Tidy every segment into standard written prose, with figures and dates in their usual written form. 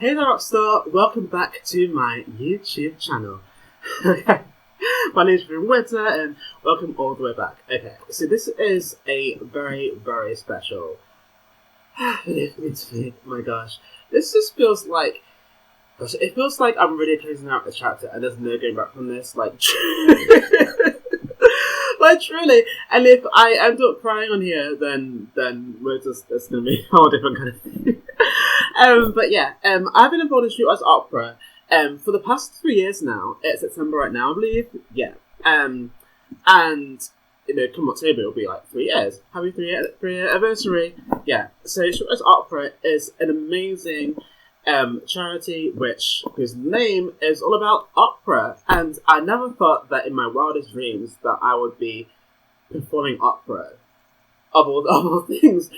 Hey there, Rockstar! Welcome back to my YouTube channel. My name is Ruben Whitter, and welcome all the way back. Okay, so this is a very, very special interview. My gosh, this just feels like, it feels like I'm really closing out the chapter, and there's no going back from this. Like, like truly. And if I end up crying on here, then it's gonna be a whole different kind of thing. But yeah, I've been involved in Streetwise Opera for the past 3 years now. It's September right now, I believe. Yeah. And come October it'll be like 3 years. Happy 3-year anniversary. Yeah. So Streetwise Opera is an amazing charity whose name is all about opera, and I never thought that in my wildest dreams that I would be performing opera of all things,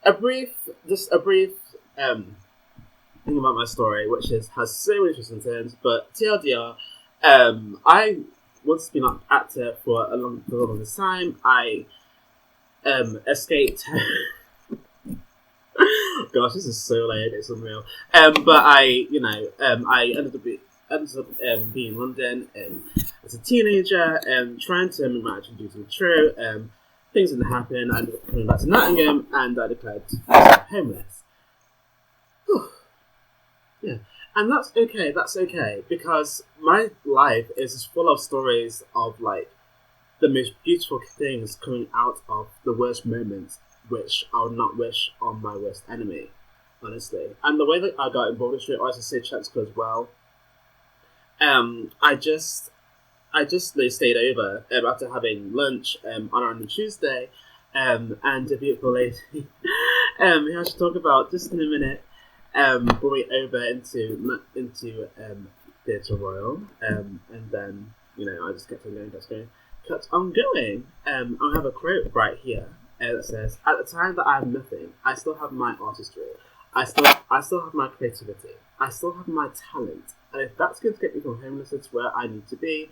a brief thing about my story, which has so many twists and turns, but TLDR, I once been an actor for the longest time. I escaped. Gosh, this is so late. It's unreal. But I ended up being in London as a teenager, trying to make my actual duty true. Things didn't happen. I ended up coming back to Nottingham, and I declared myself homeless. Yeah, and that's okay. That's okay, because my life is just full of stories of like the most beautiful things coming out of the worst moments, which I would not wish on my worst enemy, honestly. And the way that I got involved in Streetwise is so practical as well. I just stayed over after having lunch on a Tuesday, and a beautiful lady who I should talk about just in a minute brought me over into Theatre Royal, and then I just kept on going. I have a quote right here. That says, "At the time that I have nothing, I still have my artistry. I still have my creativity. I still have my talent. And if that's going to get me from homelessness to where I need to be,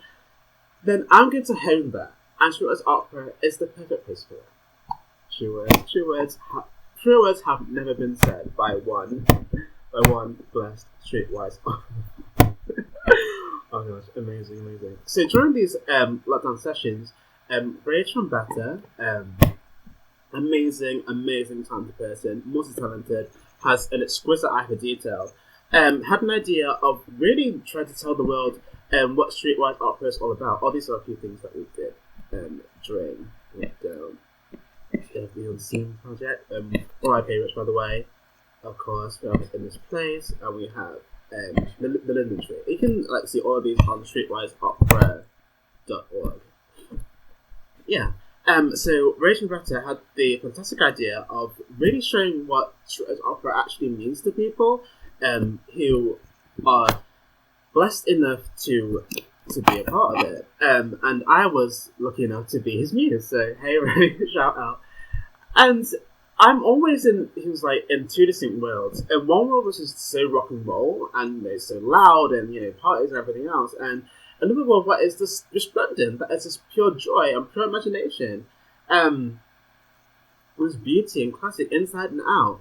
then I'm going to hone that. And Streetwise Opera is the perfect place for it." True words have never been said by one blessed Streetwise Opera. Oh gosh, amazing. So during these lockdown sessions, Ruben Whitter, amazing talented person, multi-talented, has an exquisite eye for detail, had an idea of really trying to tell the world what Streetwise Opera is all about. All these are a few things that we did during lockdown. The Unseen Project, R.I.P. Rich, by the way, of course, we have In This Place, and we have the Linden Tree. You can see all of these on streetwiseopera.org. Yeah. So Ruben Whitter had the fantastic idea of really showing what Streetwise Opera actually means to people who are blessed enough to be a part of it. And I was lucky enough to be his muse, so hey Ray, shout out. And I'm always in two distinct worlds. And one world was just so rock and roll and it's so loud and parties and everything else, and another world where it's just resplendent, that it's just pure joy and pure imagination. There's beauty and classic inside and out.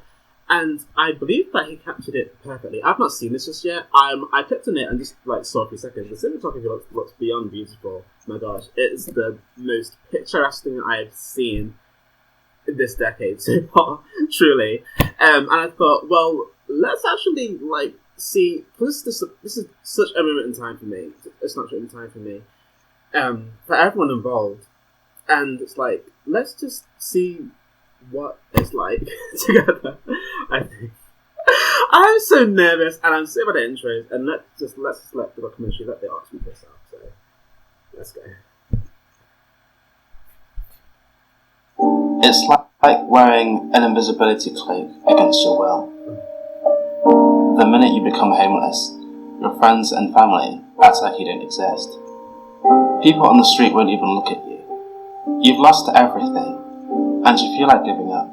And I believe that he captured it perfectly. I've not seen this just yet. I clicked on it and just saw a few seconds. The cinematography looks beyond beautiful. My gosh, it's the most picturesque thing I've seen in this decade so far, truly. And I thought, well, let's actually see, because this is such a moment in time for me. It's not in time for me. For everyone involved, and it's let's just see what it's like together. I think I'm so nervous and I'm so bad at intros, and let's just let the documentary, let the art speak this out. So let's go. It's like wearing an invisibility cloak against your will. The minute you become homeless, your friends and family act like you don't exist. People on the street won't even look at you. You've lost everything, and you feel like giving up.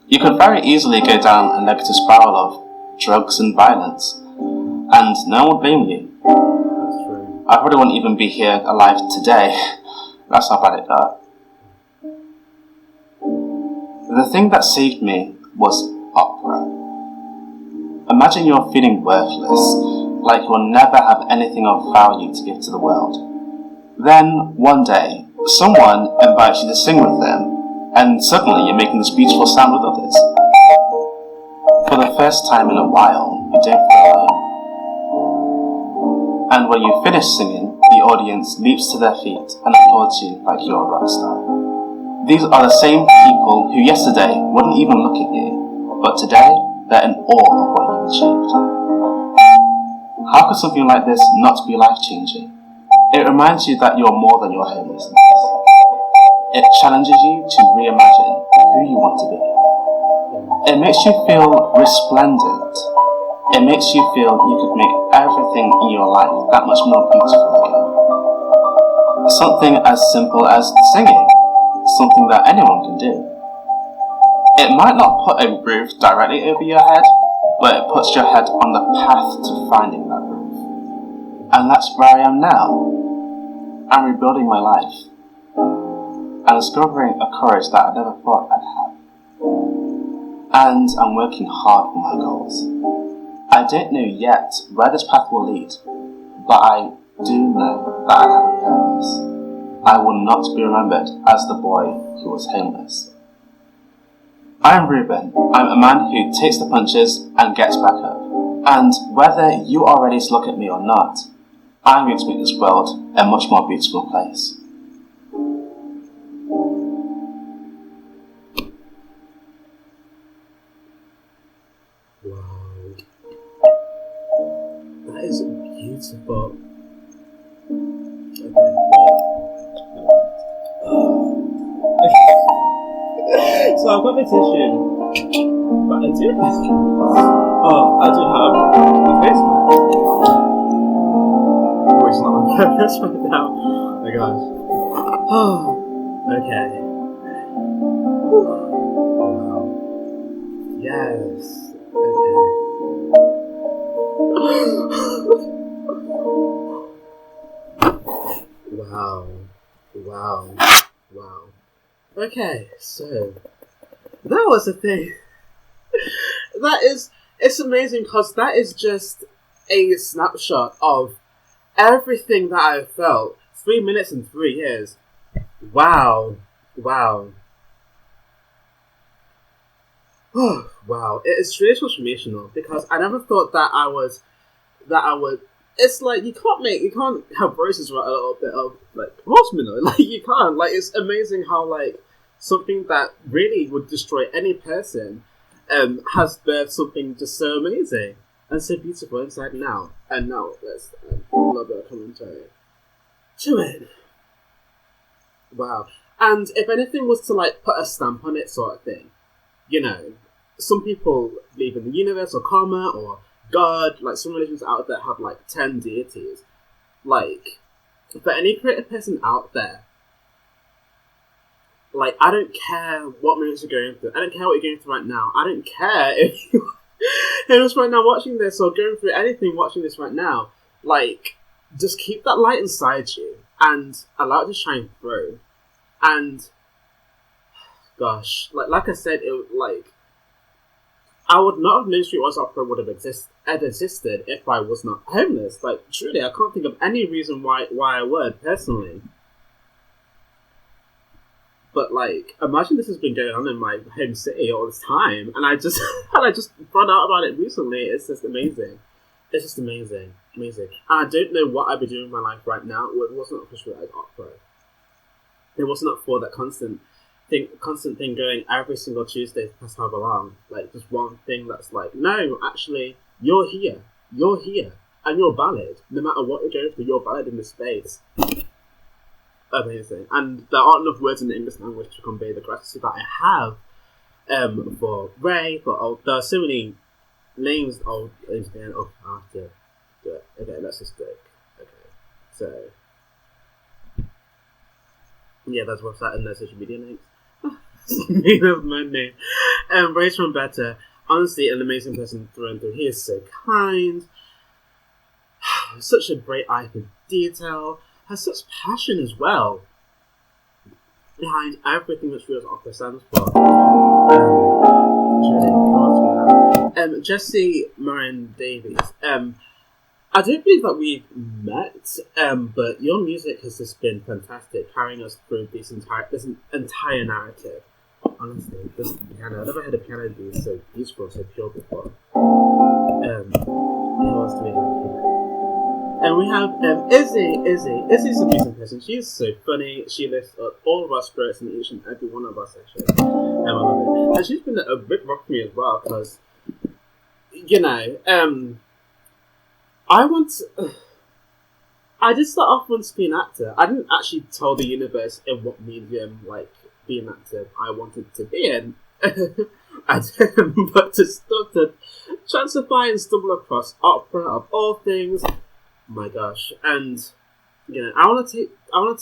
You could very easily go down a negative spiral of drugs and violence, and no one would blame you. That's true. I probably wouldn't even be here alive today. That's how bad it got. The thing that saved me was opera. Imagine you're feeling worthless, like you'll never have anything of value to give to the world. Then, one day, someone invites you to sing with them, and suddenly you're making this beautiful sound with others. For the first time in a while, you don't feel alone. And when you finish singing, the audience leaps to their feet and applauds you like you're a rock star. These are the same people who yesterday wouldn't even look at you, but today they're in awe of what you've achieved. How could something like this not be life-changing? It reminds you that you're more than your homelessness. It challenges you to reimagine who you want to be. It makes you feel resplendent. It makes you feel you could make everything in your life that much more beautiful again. Something as simple as singing, something that anyone can do. It might not put a roof directly over your head, but it puts your head on the path to finding that roof. And that's where I am now. I'm rebuilding my life and discovering a courage that I never thought I'd have. And I'm working hard for my goals. I don't know yet where this path will lead, but I do know that I have a purpose. I will not be remembered as the boy who was homeless. I'm Ruben. I'm a man who takes the punches and gets back up. And whether you are ready to look at me or not, I'm going to make this world a much more beautiful place. Wow. That is beautiful. Okay, so I've got the tissue, but I do have the face mask. Which is not on purpose right now. Oh my gosh. Oh, okay. Wow. Yes. Okay. Wow. Okay, so that was the thing. It's amazing because that is just a snapshot of everything that I've felt. 3 minutes and 3 years. Wow. Wow. It is truly transformational because I never thought that I would. It's like you can't have voices without a little bit of like horseman. Like you can't. Like it's amazing how like something that really would destroy any person has birthed something just so amazing and so beautiful inside and out. And now let's a little bit of commentary to it. Wow. And if anything was to like put a stamp on it, sort of thing, you know, some people believe in the universe or karma or God. Like some religions out there have like 10 deities. Like for any creative person out there, like I don't care what movies you're going through. I don't care what you're going through right now. I don't care if you're just right now watching this or going through anything watching this right now. Like just keep that light inside you and allow it to shine through. And gosh, like I said, I would not have known Streetwise Opera would have existed if I was not homeless. Like truly, I can't think of any reason why I would personally. But like, imagine this has been going on in my home city all this time, and I just found out about it recently. It's just amazing. It's just amazing. And I don't know what I'd be doing with my life right now. It wasn't for Streetwise Opera. It was not for that constant thing going every single Tuesday past however long. Like just one thing that's like, no, actually, you're here, and you're valid. No matter what you're going through, you're valid in this space. Amazing. And there aren't enough words in the English language to convey the gratitude that I have for Ray, there are so many names of again. Oh, I have to do it. Okay, let's just do it. Okay, so yeah, that's website and their social media links. Name of my name. Ruben Whitter, honestly, an amazing person through and through. He is so kind, such a great eye for detail, has such passion as well behind everything that Streetwise Opera stands for. Jesse Moran Davies. I don't believe that we've met, but your music has just been fantastic, carrying us through this entire narrative. Honestly, this piano, I've never heard a piano be so beautiful, so pure before. Who else do we have here? And we have Izzy. Izzy's a decent person. She's so funny. She lifts up all of our spirits in each and every one of our sessions. I love it. And she's been a bit rock for me as well, because, I did start off wanting to be an actor. I didn't actually tell the universe in what medium, being an actor I wanted to be in. I didn't, but to start to transify and stumble across opera of all things. My gosh, and I want to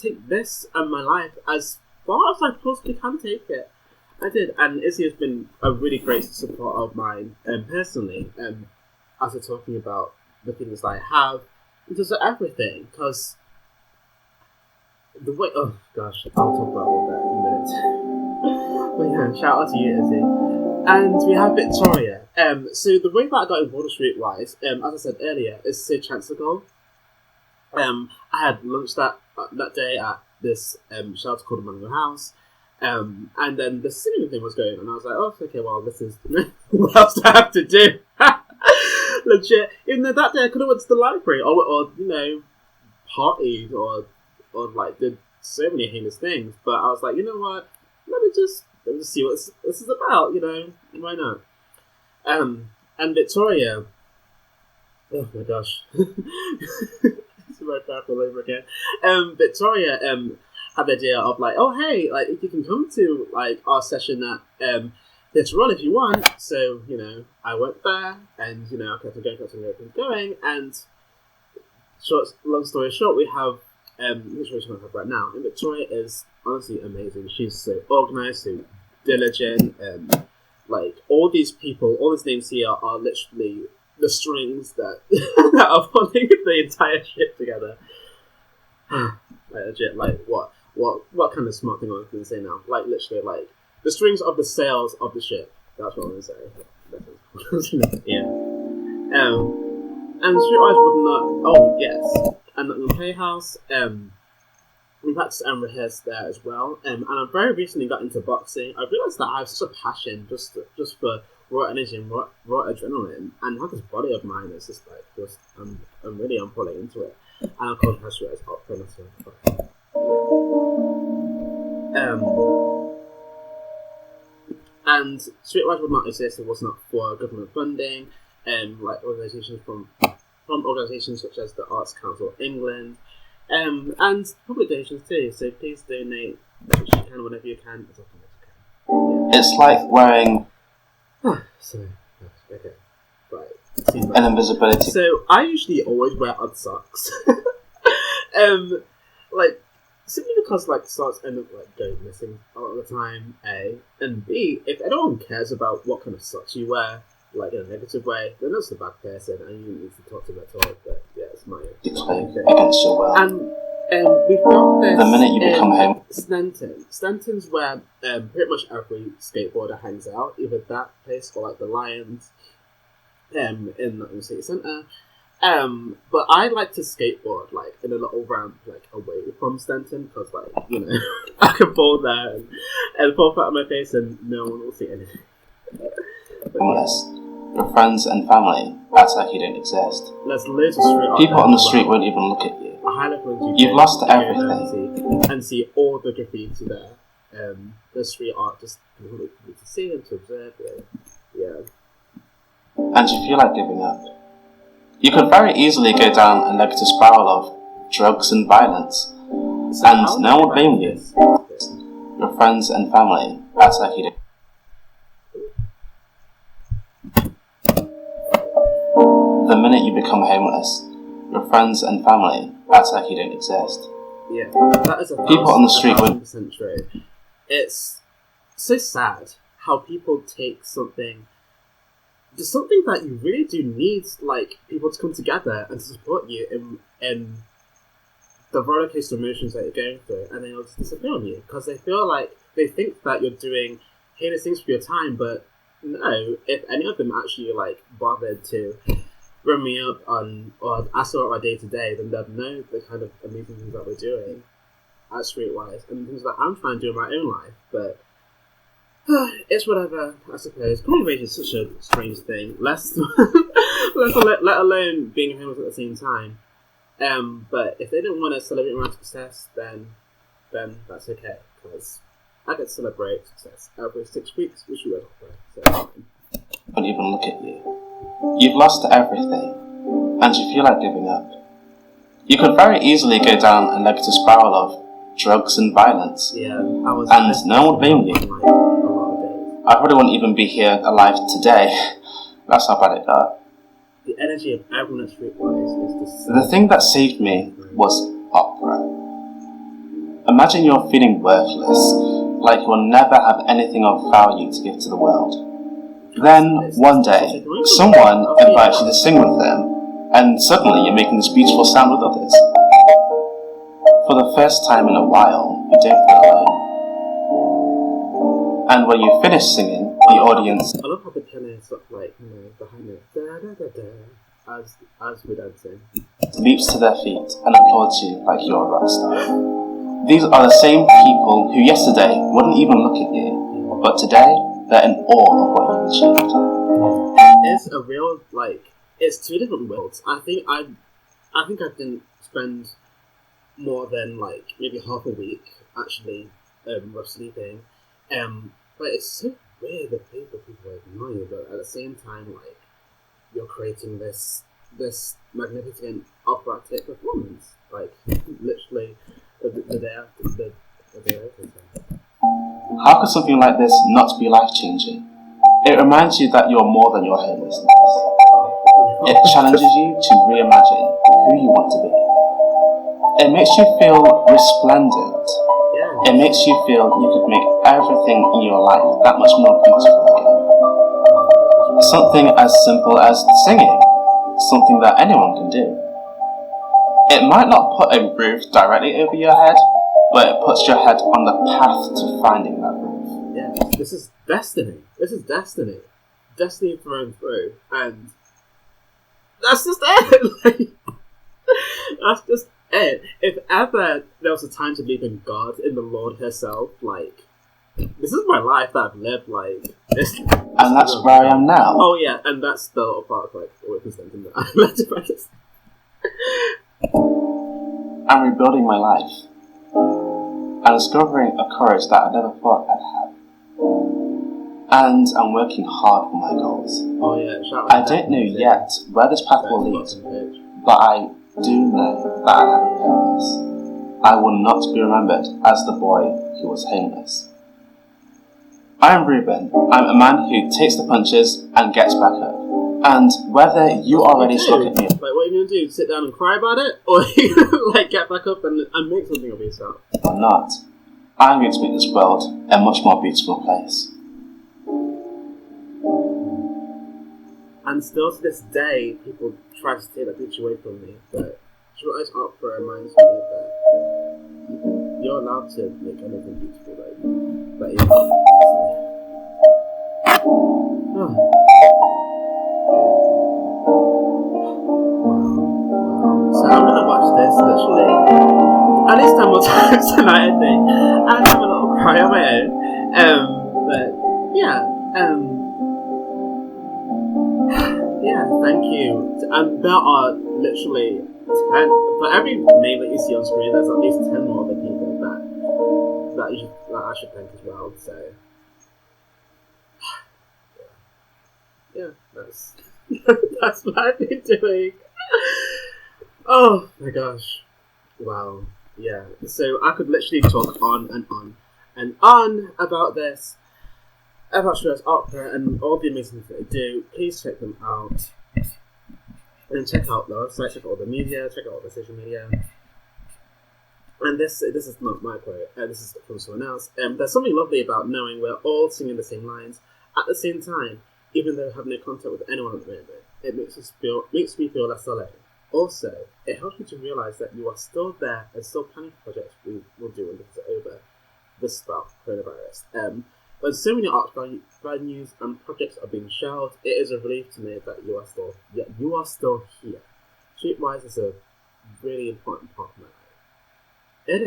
take this and my life as far as I possibly can take it. I did, and Izzy has been a really great support of mine, personally. As we're talking about the things that I have, just everything, because the way. Oh gosh, I'll talk about all that in a minute. But yeah, shout out to you, Izzy. And we have Victoria. So the way that I got involved with Streetwise, as I said earlier, is to chance ago. I had lunch that day at this shelter called Mango House, and then the singing thing was going on, and I was like, oh, okay, well, this is what else do I have to do? Legit. Even though that day I could have went to the library or partied or did so many heinous things, but I was like, you know what? Let me just see what this is about. Why not? And Victoria. Oh my gosh. Right back all over again. Victoria had the idea of oh hey, if you can come to our session at later on if you want. So I went there and I kept on going, and long story short, we have the situation I have right now, and Victoria is honestly amazing. She's so organised, so diligent, all these people, all these names here are literally the strings that that are holding the entire ship together. Legit, what kind of smart thing I was going to say now? Literally, the strings of the sails of the ship. That's what I'm going to say. Yeah. And Streetwise would not. Oh yes, and in the Playhouse, we practiced and rehearsed there as well. And I very recently got into boxing. I realised that I have such a passion just for raw energy and raw adrenaline, and how this body of mine is just I'm really pulling into it. And of course, Streetwise Opera Documentary. And Streetwise would not exist if it was not for government funding, organisations from organisations such as the Arts Council of England, and public donations too. So please donate as much as you can, whenever you can, as often as you can. It's like wearing Sorry. Okay. Right. an invisibility. So I usually always wear odd socks. Simply because socks end up going missing a lot of the time, A, and B, if anyone cares about what kind of socks you wear, in a negative way, then that's a bad person, and you need to talk to them at all. But yeah, it's my Explain against your will. And we found this The minute you become home. Stenton's where pretty much every skateboarder hangs out, either that place or the Lions in Nottingham City Centre. But I like to skateboard in a little ramp away from Stenton, because I can fall there and fall flat on my face and no one will see anything. Unless your friends and family act like you don't exist. There's loads of street art. People on the street won't even look at you. You've lost everything. And see all the graffiti there. The street art, just to see and to observe it. Yeah. And you feel like giving up. You could very easily go down a negative spiral of drugs and violence. And no one will blame you. Your friends and family act like you don't. The minute you become homeless, your friends and family act like you don't exist. Yeah, that is people on the street would. True. It's so sad how people take something that you really do need, people to come together and to support you in the roller coaster emotions that you're going through, and then they'll just disappear on you because they think that you're doing heinous things for your time, but know if any of them actually like bothered to bring me up on or ask about my day to day, then they'd know the kind of amazing things that we're doing at Streetwise and things that I'm trying to do in my own life. But it's whatever, I suppose. Communication is such a strange thing. Let alone being homeless at the same time. But if they didn't want to celebrate my success, then that's okay, because I get to celebrate success every 6 weeks, which you won't offer, so it's fine. But even look at you. You've lost everything, and you feel like giving up. You could very easily go down a negative spiral of drugs and violence. Yeah, and no one would blame you. Like, a lot of days. I probably wouldn't even be here alive today. That's how bad it got. The energy of everyone at Streetwise is the The thing that saved me was opera. Imagine you're feeling worthless, like you'll never have anything of value to give to the world. Then, one day, someone invites you to sing with them, and suddenly you're making this beautiful sound with others. For the first time in a while, you don't feel alone. And when you finish singing, the audience... I love how the piano is sort of like, behind it, as we're dancing. leaps to their feet and applauds you like you're a rock star. These are the same people who yesterday wouldn't even look at you, but today they're in awe of what you've achieved. It's a real, it's two different worlds. I think I didn't spend more than maybe half a week actually rough sleeping. But it's so weird that people ignore you, but at the same time you're creating this magnificent operatic performance, literally the day after the day after. How could something like this not be life-changing? It reminds you that you're more than your homelessness. It challenges you to reimagine who you want to be. It makes you feel resplendent. Yeah. It makes you feel you could make everything in your life that much more beautiful again. Something as simple as singing. Something that anyone can do. It might not put a roof directly over your head, but it puts your head on the path to finding that roof. Yeah, this is destiny. This is destiny. Destiny thrown through. And that's just it. That's just it. If ever there was a time to believe in God, in the Lord herself, this is my life that I've lived, this. And that's where I am now. Oh yeah, and that's the little part of representing that I like to practice. I'm rebuilding my life. I'm discovering a courage that I never thought I'd have. And I'm working hard for my goals. Oh yeah, I don't know yet where this path will lead, but I do know that I have a purpose. I will not be remembered as the boy who was homeless. I am Ruben. I'm a man who takes the punches and gets back up. And whether you are ready to look at me... what are you going to do? Sit down and cry about it? Or get back up and make something of yourself? Or not. I'm going to make this world a much more beautiful place. And still to this day, people try to take that picture away from me. But Streetwise Opera reminds me that you're allowed to make anything beautiful, but yeah. Wow. So I'm gonna watch this literally at least 10 more times tonight, I think, and have a little cry on my own. But yeah, yeah, thank you. And there are literally 10 for every name that you see on screen. There's at least 10 more other people that I should thank as well. So yeah, that's that's what I've been doing. Oh my gosh. Wow. Yeah. So I could literally talk on and on and on about this, about Streetwise Opera and all the amazing things that they do. Please check them out. And check out the website, check out all the media, check out all the social media. And this is not my quote, this is from someone else. There's something lovely about knowing we're all singing the same lines at the same time, even though we have no contact with anyone at the moment. It makes me feel less alone. Also, it helps me to realise that you are still there and still planning projects we will do when this is over. This about coronavirus. when so many art venues and projects are being shelved, it is a relief to me that you are still here. Streetwise is a really important part of my life. It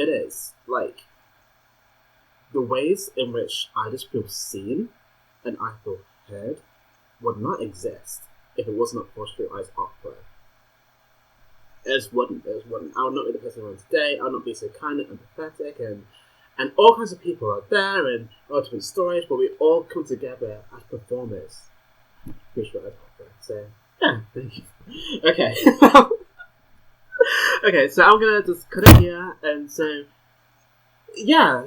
is. Like, the ways in which I just feel seen and I feel heard would not exist if it was not for Streetwise Opera. It just wouldn't. I would not be the person I am today. I would not be so kind and empathetic, and all kinds of people are there, and all different stories, but we all come together as performers through Streetwise Opera. So, yeah, thank you. Okay. Okay, so I'm gonna just cut it here, and so, yeah,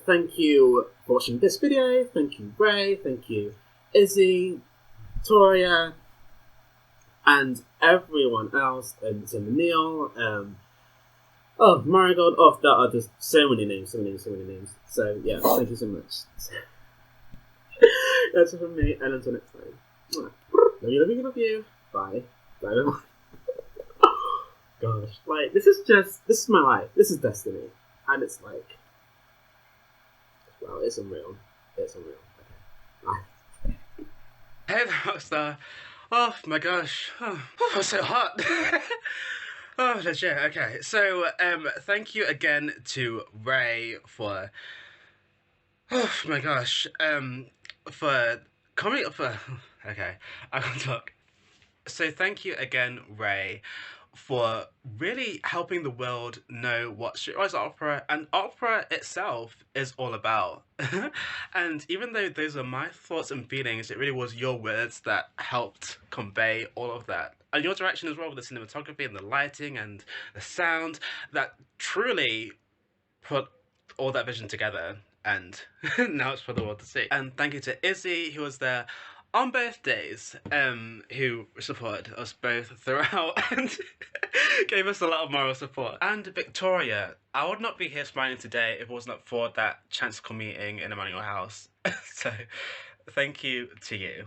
thank you for watching this video, thank you Ray, thank you Izzy, Toria, and everyone else, and Tim Neil, Marigold, there are just so many names. So, yeah, thank you so much. That's it from me, and until next time. Love you. Bye. Bye, everyone. Gosh, like, this is my life. This is destiny. And it's like, well, it's unreal. Okay, bye. Hey there, Rockstar. Oh my gosh. Oh, it's so hot. Oh, legit. Okay, so, thank you again to Ray for, oh my gosh, for coming up for, okay, I can't talk. So thank you again, Ray, for really helping the world know what Streetwise Opera and opera itself is all about. And even though those are my thoughts and feelings, it really was your words that helped convey all of that. And your direction as well with the cinematography and the lighting and the sound that truly put all that vision together, and now it's for the world to see. And thank you to Izzy, who was there on both days, who supported us both throughout and gave us a lot of moral support. And Victoria, I would not be here smiling today if it was not for that chantical meeting in Emmanuel House. So, thank you to you.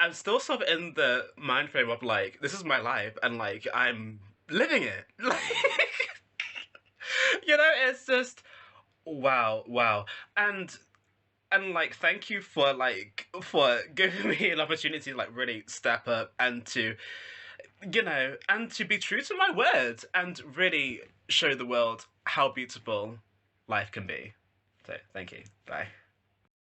I'm still sort of in the mind frame of, like, this is my life, and, like, I'm living it. Like, you know, it's just, wow. And like, thank you for giving me an opportunity to, like, really step up and to, you know, and to be true to my words and really show the world how beautiful life can be. So, thank you. Bye.